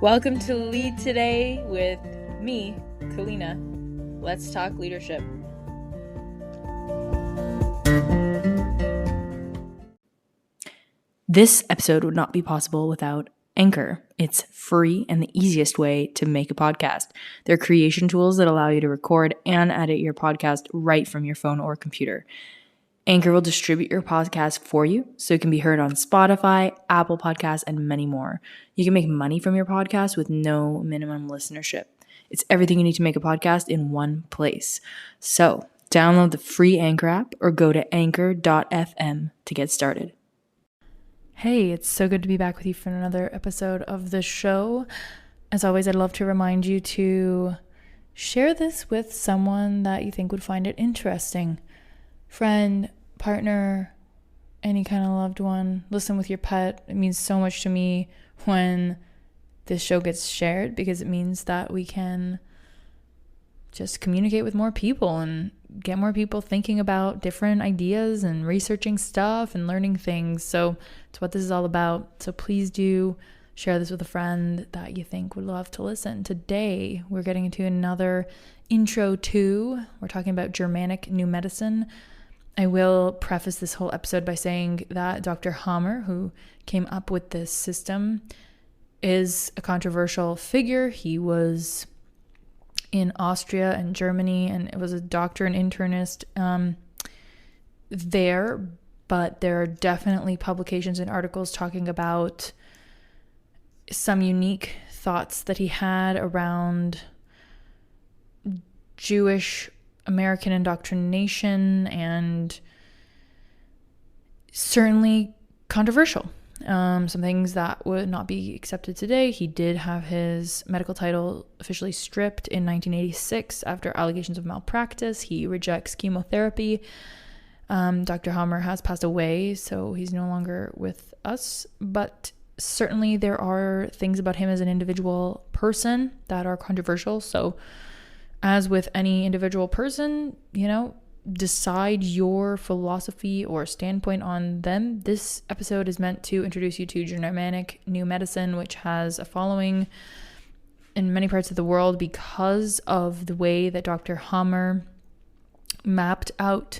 Welcome to Lead Today with me, Kalyna. Let's talk leadership. This episode would not be possible without Anchor. It's free and the easiest way to make a podcast. They're creation tools that allow you to record and edit your podcast right from your phone or computer. Anchor will distribute your podcast for you so it can be heard on Spotify, Apple Podcasts, and many more. You can make money from your podcast with no minimum listenership. It's everything you need to make a podcast in one place. So download the free Anchor app or go to anchor.fm to get started. Hey, it's so good to be back with you for another episode of the show. As always, I'd love to remind you to share this with someone that you think would find it interesting. Friend, partner, any kind of loved one. Listen with your pet. It means so much to me when this show gets shared because it means that we can just communicate with more people and get more people thinking about different ideas and researching stuff and learning things. So it's what this is all about. So please do share this with a friend that you think would love to listen. Today, we're getting into another intro to, we're talking about Germanic New Medicine. I will preface this whole episode by saying that Dr. Hammer, who came up with this system, is a controversial figure. He was in Austria and Germany, and it was a doctor and internist there, but there are definitely publications and articles talking about some unique thoughts that he had around Jewish American indoctrination, and certainly controversial. Some things that would not be accepted today. He did have his medical title officially stripped in 1986 after allegations of malpractice. He rejects chemotherapy. Dr. Hammer has passed away, so he's no longer with us, but certainly there are things about him as an individual person that are controversial. So as with any individual person, decide your philosophy or standpoint on them. This episode is meant to introduce you to Germanic New Medicine, which has a following in many parts of the world because of the way that Dr. Hammer mapped out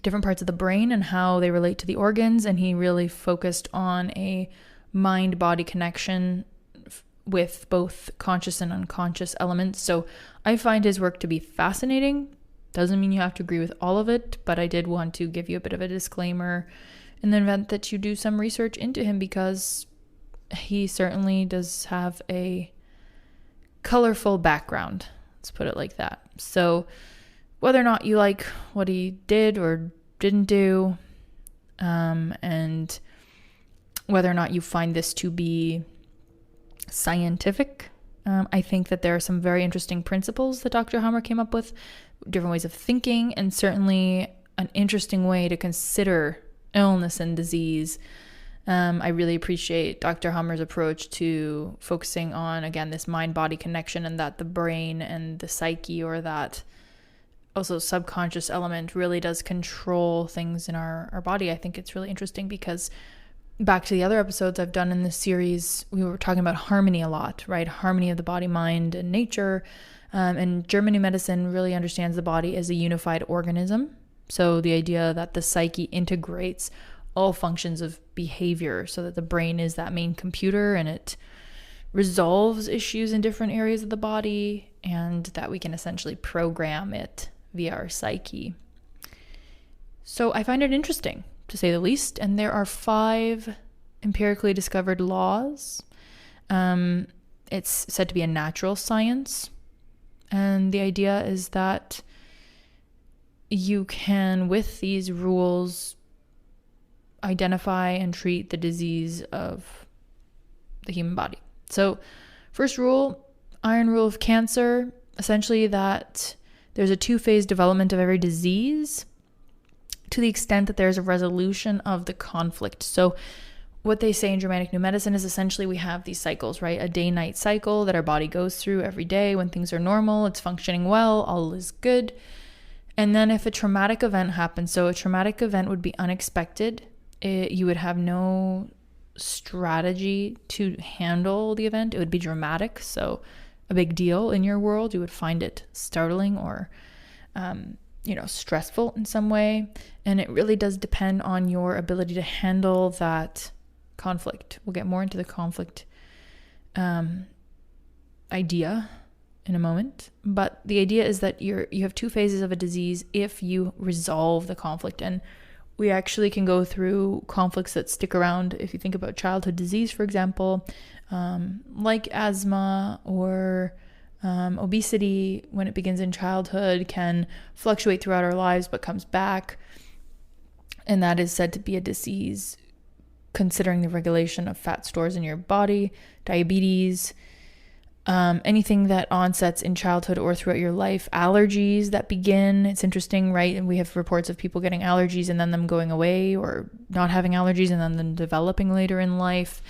different parts of the brain and how they relate to the organs. And he really focused on a mind-body connection with both conscious and unconscious elements. So I find his work to be fascinating. Doesn't mean you have to agree with all of it, but I did want to give you a bit of a disclaimer in the event that you do some research into him, because he certainly does have a colorful background. Let's put it like that. So whether or not you like what he did or didn't do, and whether or not you find this to be scientific, I think that there are some very interesting principles that Dr. Hammer came up with, different ways of thinking, and certainly an interesting way to consider illness and disease. I really appreciate Dr. Hammer's approach to focusing on, again, this mind-body connection, and that the brain and the psyche, or that also subconscious element, really does control things in our body. I think it's really interesting because back to the other episodes I've done in this series, we were talking about harmony a lot, right? Harmony of the body, mind, and nature. And German New Medicine really understands the body as a unified organism. So the idea that the psyche integrates all functions of behavior, so that the brain is that main computer and it resolves issues in different areas of the body, and that we can essentially program it via our psyche. So I find it interesting, to say the least. And there are 5 empirically discovered laws. It's said to be a natural science. And the idea is that you can, with these rules, identify and treat the disease of the human body. So first rule, iron rule of cancer, essentially that there's a 2-phase development of every disease, to the extent that there's a resolution of the conflict. So what they say in Germanic New Medicine is essentially we have these cycles, right? A day-night cycle that our body goes through every day. When things are normal, it's functioning well, all is good. And then if a traumatic event happens, so a traumatic event would be unexpected, you would have no strategy to handle the event. It would be dramatic, so a big deal in your world. You would find it startling or stressful in some way. And it really does depend on your ability to handle that conflict. We'll get more into the conflict idea in a moment. But the idea is that you have two phases of a disease if you resolve the conflict. And we actually can go through conflicts that stick around. If you think about childhood disease, for example, like asthma or obesity, when it begins in childhood, can fluctuate throughout our lives but comes back. And that is said to be a disease considering the regulation of fat stores in your body. Diabetes, anything that onsets in childhood or throughout your life. Allergies that begin, it's interesting, right? And we have reports of people getting allergies and then them going away, or not having allergies and then them developing later in life.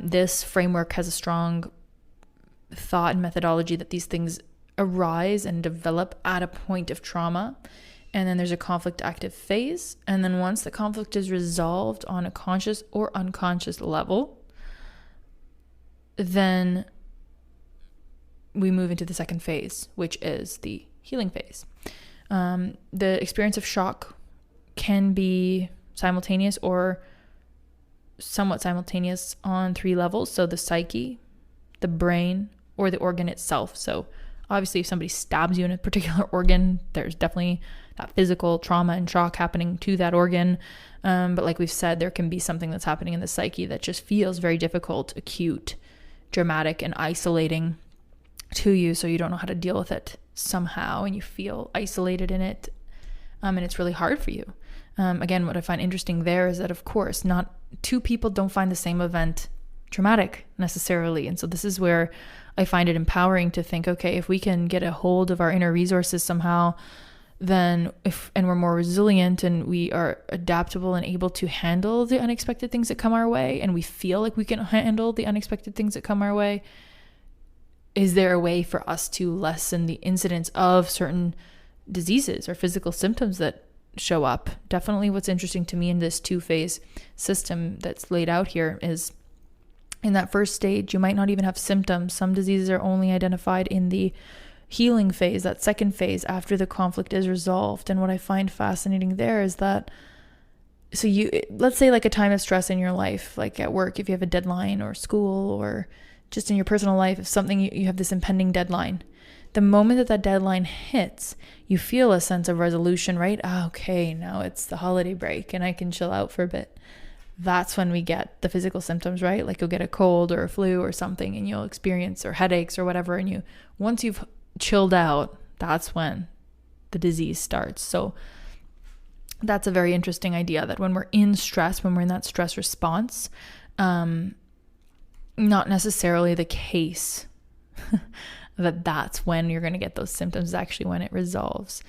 This framework has a strong thought and methodology that these things arise and develop at a point of trauma. And then there's a conflict active phase. And then once the conflict is resolved on a conscious or unconscious level, then we move into the second phase, which is the healing phase. The experience of shock can be simultaneous or somewhat simultaneous on 3 levels. So the psyche, the brain, or the organ itself. So obviously if somebody stabs you in a particular organ, there's definitely that physical trauma and shock happening to that organ. But like we've said, there can be something that's happening in the psyche that just feels very difficult, acute, dramatic, and isolating to you. So you don't know how to deal with it somehow, and you feel isolated in it. And it's really hard for you. Again, what I find interesting there is that, of course, not two people don't find the same event traumatic necessarily. And so this is where I find it empowering to think, okay, if we can get a hold of our inner resources somehow, then and we're more resilient and we are adaptable and able to handle the unexpected things that come our way, and we feel like we can handle the unexpected things that come our way, is there a way for us to lessen the incidence of certain diseases or physical symptoms that show up? Definitely what's interesting to me in this 2-phase system that's laid out here is in that first stage, you might not even have symptoms. Some diseases are only identified in the healing phase, that second phase after the conflict is resolved. And what I find fascinating there is that, so let's say like a time of stress in your life, like at work, if you have a deadline, or school, or just in your personal life, if something, you have this impending deadline. The moment that deadline hits, you feel a sense of resolution, right? Okay, now it's the holiday break and I can chill out for a bit. That's when we get the physical symptoms, right? Like you'll get a cold or a flu or something, and you'll experience, or headaches or whatever. And once you've chilled out, that's when the disease starts. So that's a very interesting idea, that when we're in stress, when we're in that stress response, not necessarily the case that's when you're going to get those symptoms, actually when it resolves.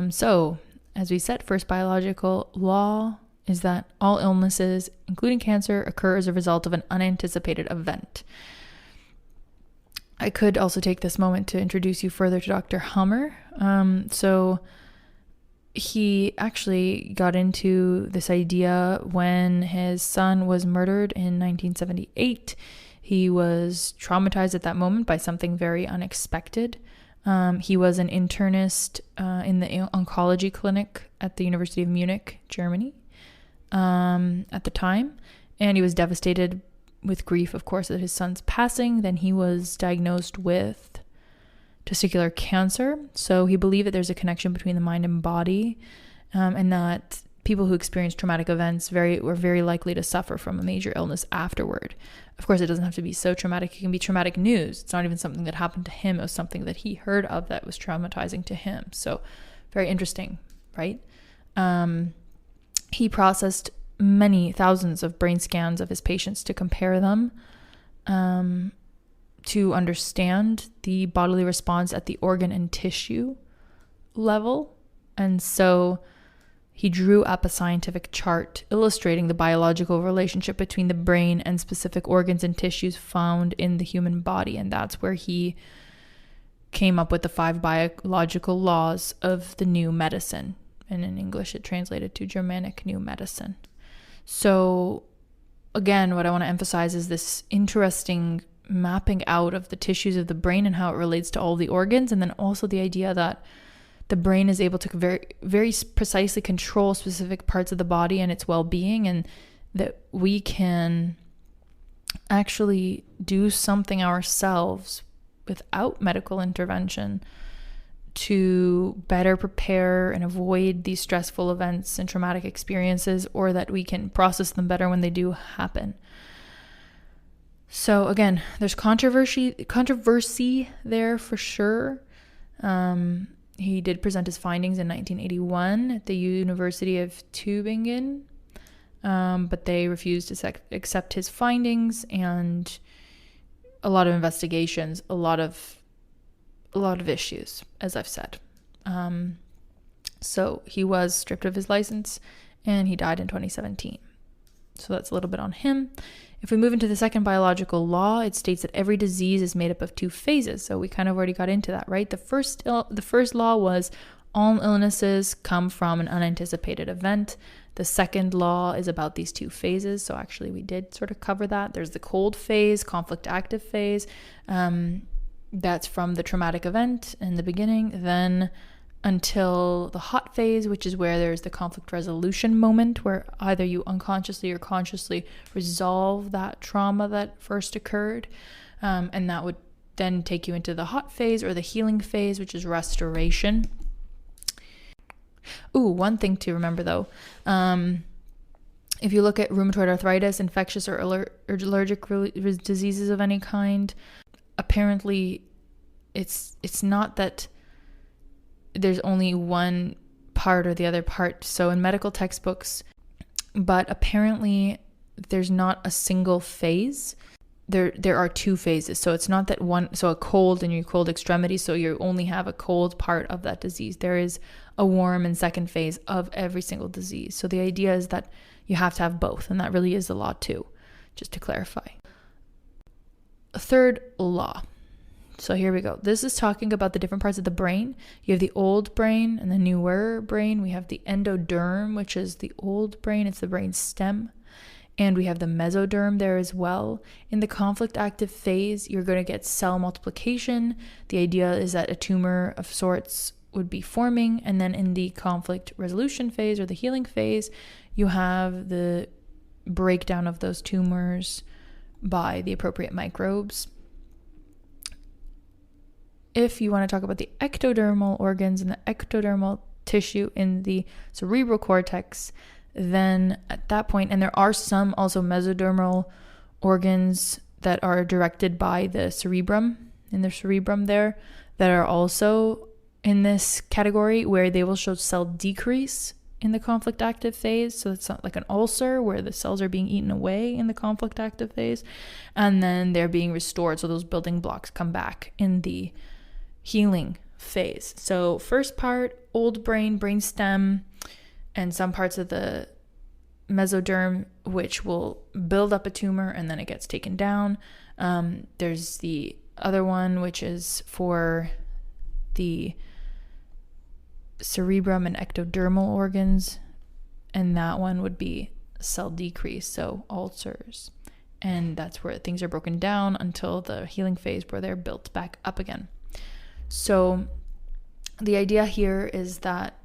So as we said, first biological law is that all illnesses, including cancer, occur as a result of an unanticipated event. I could also take this moment to introduce you further to Dr. Hummer. So he actually got into this idea when his son was murdered in 1978. He was traumatized at that moment by something very unexpected. He was an internist in the oncology clinic at the University of Munich, Germany, at the time. And he was devastated with grief, of course, at his son's passing. Then he was diagnosed with testicular cancer. So he believed that there's a connection between the mind and body, and that people who experience traumatic events were very likely to suffer from a major illness afterward. Of course, it doesn't have to be so traumatic. It can be traumatic news. It's not even something that happened to him. It was something that he heard of that was traumatizing to him. So very interesting, right? He processed many thousands of brain scans of his patients to compare them, to understand the bodily response at the organ and tissue level. And so he drew up a scientific chart illustrating the biological relationship between the brain and specific organs and tissues found in the human body. And that's where he came up with the 5 biological laws of the new medicine. And in English, it translated to Germanic New Medicine. So again, what I want to emphasize is this interesting mapping out of the tissues of the brain and how it relates to all the organs. And then also the idea that the brain is able to very, very precisely control specific parts of the body and its well-being, and that we can actually do something ourselves without medical intervention to better prepare and avoid these stressful events and traumatic experiences, or that we can process them better when they do happen. So again, there's controversy there for sure. He did present his findings in 1981 at the University of Tübingen, but they refused to accept his findings, and a lot of investigations, a lot of issues, as I've said. So he was stripped of his license, and he died in 2017. So that's a little bit on him. If we move into the second biological law, it states that every disease is made up of two phases. So we kind of already got into that, right? The first law was all illnesses come from an unanticipated event. The second law is about these two phases. So actually we did sort of cover that. There's the cold phase, conflict active phase. That's from the traumatic event in the beginning, then until the hot phase, which is where there's the conflict resolution moment, where either you unconsciously or consciously resolve that trauma that first occurred. And that would then take you into the hot phase or the healing phase, which is restoration. One thing to remember though, if you look at rheumatoid arthritis, infectious or allergic diseases of any kind, apparently it's not that there's only one part or the other part. So in medical textbooks, but apparently there's not a single phase. There are two phases. So it's not that one, so a cold in your cold extremity, so you only have a cold part of that disease. There is a warm and second phase of every single disease. So the idea is that you have to have both, and that really is the law too, just to clarify. A third law. So here we go. This is talking about the different parts of the brain. You have the old brain and the newer brain. We have the endoderm, which is the old brain. It's the brain stem. And we have the mesoderm there as well. In the conflict active phase, you're going to get cell multiplication. The idea is that a tumor of sorts would be forming. And then in the conflict resolution phase or the healing phase, you have the breakdown of those tumors by the appropriate microbes. If you want to talk about the ectodermal organs and the ectodermal tissue in the cerebral cortex, then at that point, and there are some also mesodermal organs that are directed by the cerebrum, in the cerebrum there, that are also in this category where they will show cell decrease in the conflict active phase. So it's not like an ulcer where the cells are being eaten away in the conflict active phase, and then they're being restored. So those building blocks come back in the healing phase. So first part, old brain stem, and some parts of the mesoderm, which will build up a tumor and then it gets taken down. There's the other one, which is for the cerebrum and ectodermal organs, and that one would be cell decrease, so ulcers. And that's where things are broken down until the healing phase where they're built back up again. So the idea here is that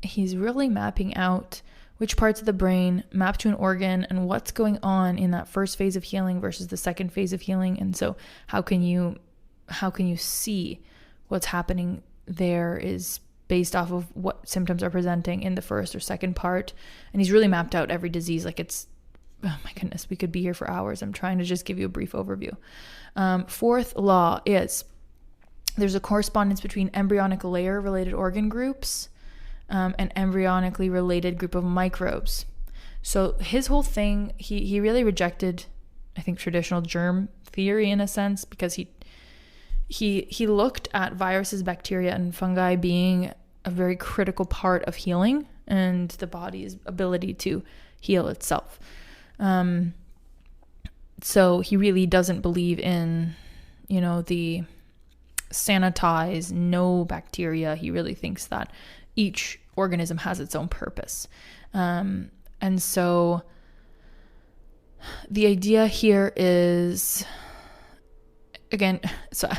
he's really mapping out which parts of the brain map to an organ and what's going on in that first phase of healing versus the second phase of healing. And so how can you see what's happening there is based off of what symptoms are presenting in the first or second part. And he's really mapped out every disease. Like it's, oh my goodness, we could be here for hours. I'm trying to just give you a brief overview. Fourth law is there's a correspondence between embryonic layer related organ groups and embryonically related group of microbes. So his whole thing, he really rejected, I think, traditional germ theory in a sense, because he looked at viruses, bacteria, and fungi being a very critical part of healing and the body's ability to heal itself. So he really doesn't believe in, the sanitize, no bacteria. He really thinks that each organism has its own purpose. And so the idea here is, again, so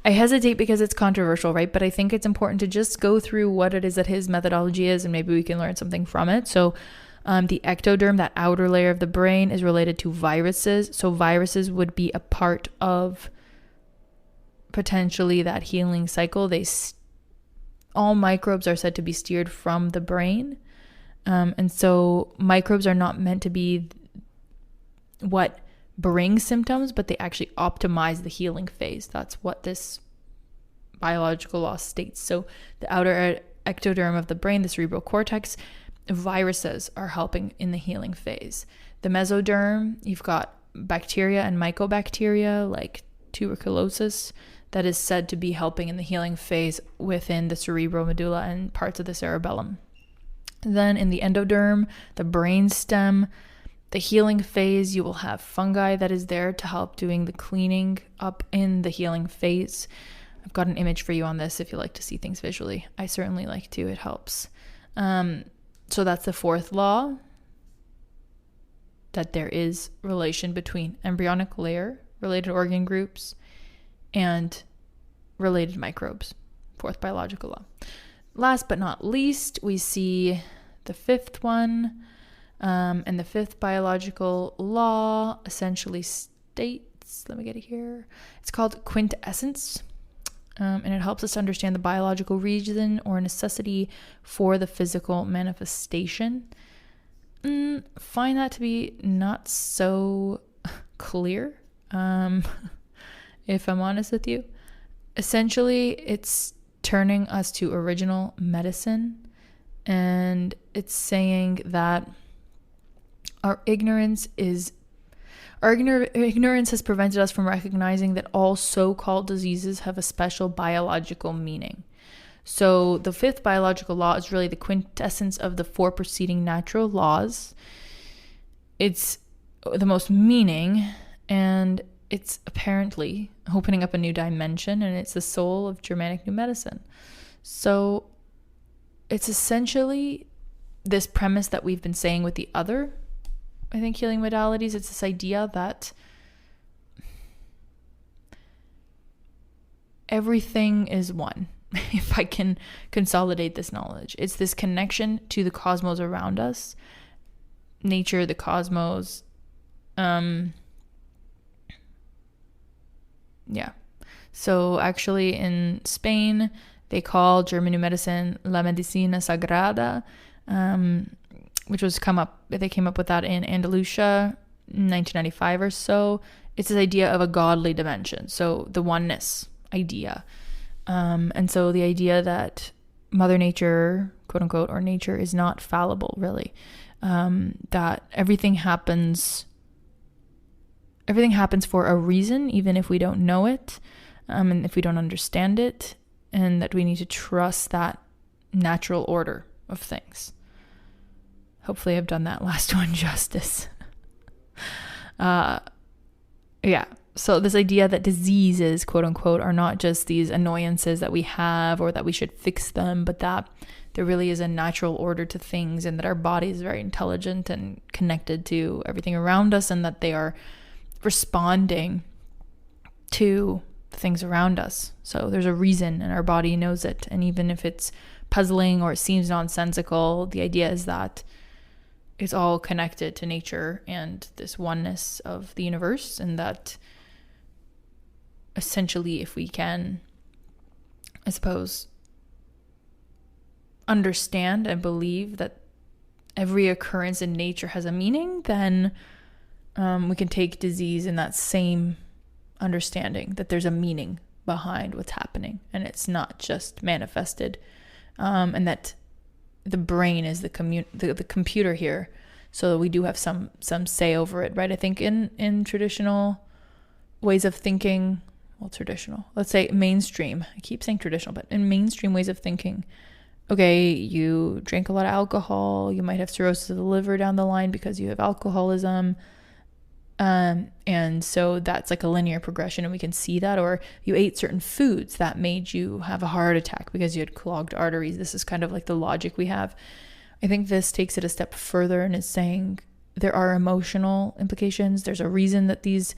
I hesitate because it's controversial, right? But I think it's important to just go through what it is that his methodology is, and maybe we can learn something from it. So the ectoderm, that outer layer of the brain, is related to viruses. So viruses would be a part of potentially that healing cycle. All microbes are said to be steered from the brain. And so microbes are not meant to be what brings symptoms, but they actually optimize the healing phase. That's what this biological law states. So the outer ectoderm of the brain, the cerebral cortex, viruses are helping in the healing phase. The mesoderm, you've got bacteria and mycobacteria like tuberculosis that is said to be helping in the healing phase within the cerebromedulla and parts of the cerebellum. Then in the endoderm, the brain stem, the healing phase, you will have fungi that is there to help doing the cleaning up in the healing phase. I've got an image for you on this if you like to see things visually. I certainly like to, it helps. So that's the fourth law, that there is relation between embryonic layer, related organ groups, and related microbes. Fourth biological law. Last but not least, we see the fifth one. And the fifth biological law essentially states, let me get it here. It's called quintessence. And it helps us understand the biological reason or necessity for the physical manifestation. Find that to be not so clear, if I'm honest with you. Essentially, it's turning us to original medicine, and it's saying that our ignorance has prevented us from recognizing that all so-called diseases have a special biological meaning. So the fifth biological law is really the quintessence of the four preceding natural laws. It's the most meaning, and it's apparently opening up a new dimension, and it's the soul of Germanic New Medicine. So it's essentially this premise that we've been saying with the other, I think, healing modalities. It's this idea that everything is one. If I can consolidate this knowledge, it's this connection to the cosmos around us, nature, the cosmos. So actually in Spain, they call German New Medicine La Medicina Sagrada, they came up with that in Andalusia, 1995 or so. It's this idea of a godly dimension, so the oneness idea. And so the idea that Mother Nature, quote unquote, or nature is not fallible, really. That everything happens for a reason, even if we don't know it, and if we don't understand it, and that we need to trust that natural order of things. Hopefully I've done that last one justice. So this idea that diseases, quote unquote, are not just these annoyances that we have or that we should fix them, but that there really is a natural order to things, and that our body is very intelligent and connected to everything around us, and that they are responding to the things around us. So there's a reason, and our body knows it. And even if it's puzzling or it seems nonsensical, the idea is that it's all connected to nature and this oneness of the universe, and that essentially, if we can, I suppose, understand and believe that every occurrence in nature has a meaning, then we can take disease in that same understanding, that there's a meaning behind what's happening, and it's not just manifested, and that the brain is the computer here, so we do have some say over it, right? I think in traditional ways of thinking, let's say mainstream, I keep saying traditional, but in mainstream ways of thinking, okay, you drink a lot of alcohol, you might have cirrhosis of the liver down the line because you have alcoholism, and so that's like a linear progression, and we can see that. Or you ate certain foods that made you have a heart attack because you had clogged arteries. This is kind of like the logic we have. I think this takes it a step further and is saying there are emotional implications. There's a reason that these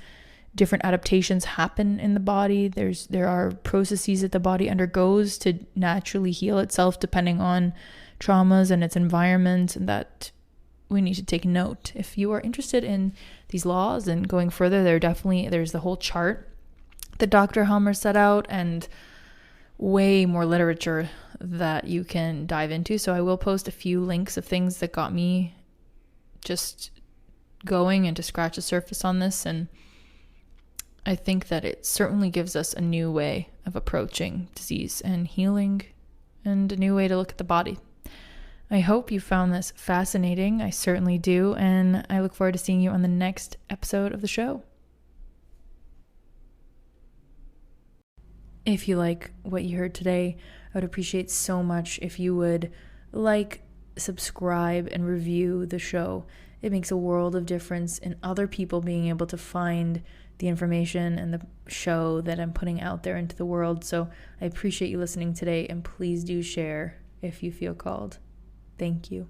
different adaptations happen in the body. There are processes that the body undergoes to naturally heal itself depending on traumas and its environment, and that we need to take note. If you are interested in these laws and going further, there's the whole chart that Dr. Helmer set out, and way more literature that you can dive into. So I will post a few links of things that got me just going and to scratch the surface on this. And I think that it certainly gives us a new way of approaching disease and healing, and a new way to look at the body. I hope you found this fascinating. I certainly do. And I look forward to seeing you on the next episode of the show. If you like what you heard today, I would appreciate so much if you would like, subscribe, and review the show. It makes a world of difference in other people being able to find the information and the show that I'm putting out there into the world. So I appreciate you listening today, and please do share if you feel called. Thank you.